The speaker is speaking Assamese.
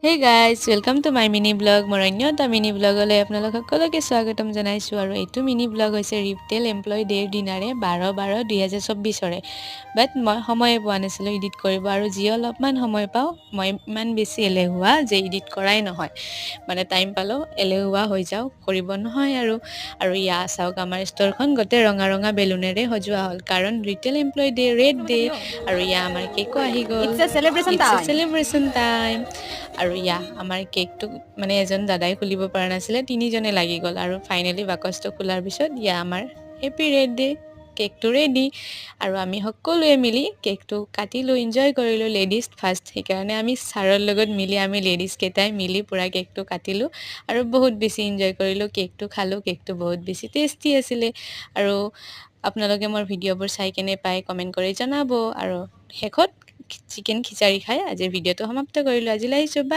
Hey guys, welcome to my mini blog. মোৰ অন্য এটা মিনি ব্লগলৈ আপোনালোক সকলোকে স্বাগতম জনাইছোঁ আৰু এইটো মিনি ব্লগ হৈছে ৰিটেইল এমপ্লয়ী ডেৰ দিনাৰে 12/12/2024ৰে। বাট মই সময়ে পোৱা নাছিলোঁ এডিট কৰিব আৰু যি অলপমান সময় পাওঁ মই ইমান বেছি এলেহুৱা যে এডিট কৰাই নহয়। মানে টাইম পালেও এলেহুৱা হৈ যাওঁ, কৰিব নহয় আৰু ইয়া চাওক আমাৰ ষ্ট'ৰখন গোটেই ৰঙা ৰঙা বেলুনেৰে সজোৱা হ'ল কাৰণ retail employee day red day আৰু ইয়া আমাৰ কেকো আহি গ'ল। It's a celebration it's a time. Celebration time. আৰু ইয়া আমাৰ কেকটো মানে এজন দাদাই খুলিব পৰা নাছিলে, তিনিজনে লাগি গ'ল আৰু ফাইনেলি বাকচটো খোলাৰ পিছত ইয়া আমাৰ হেপী ৰেড ডে কেকটো ৰেডি। আৰু আমি সকলোৱে মিলি কেকটো কাটিলোঁ, এনজয় কৰিলোঁ। লেডিজ ফাৰ্ষ্ট, সেইকাৰণে আমি ছাৰৰ লগত মিলি আমি লেডিজকেইটাই মিলি পূৰা কেকটো কাটিলোঁ আৰু বহুত বেছি এনজয় কৰিলোঁ। কেকটো খালোঁ, কেকটো বহুত বেছি টেষ্টি আছিলে। আৰু আপোনালোকে মোৰ ভিডিঅ'বোৰ চাই কেনে পাই কমেণ্ট কৰি জনাব। আৰু শেষত চিকেন খিচাৰি খাই আজিৰ ভিডিঅ'টো সমাপ্ত কৰিলোঁ। আজিলৈ আহিছোঁ, বাই।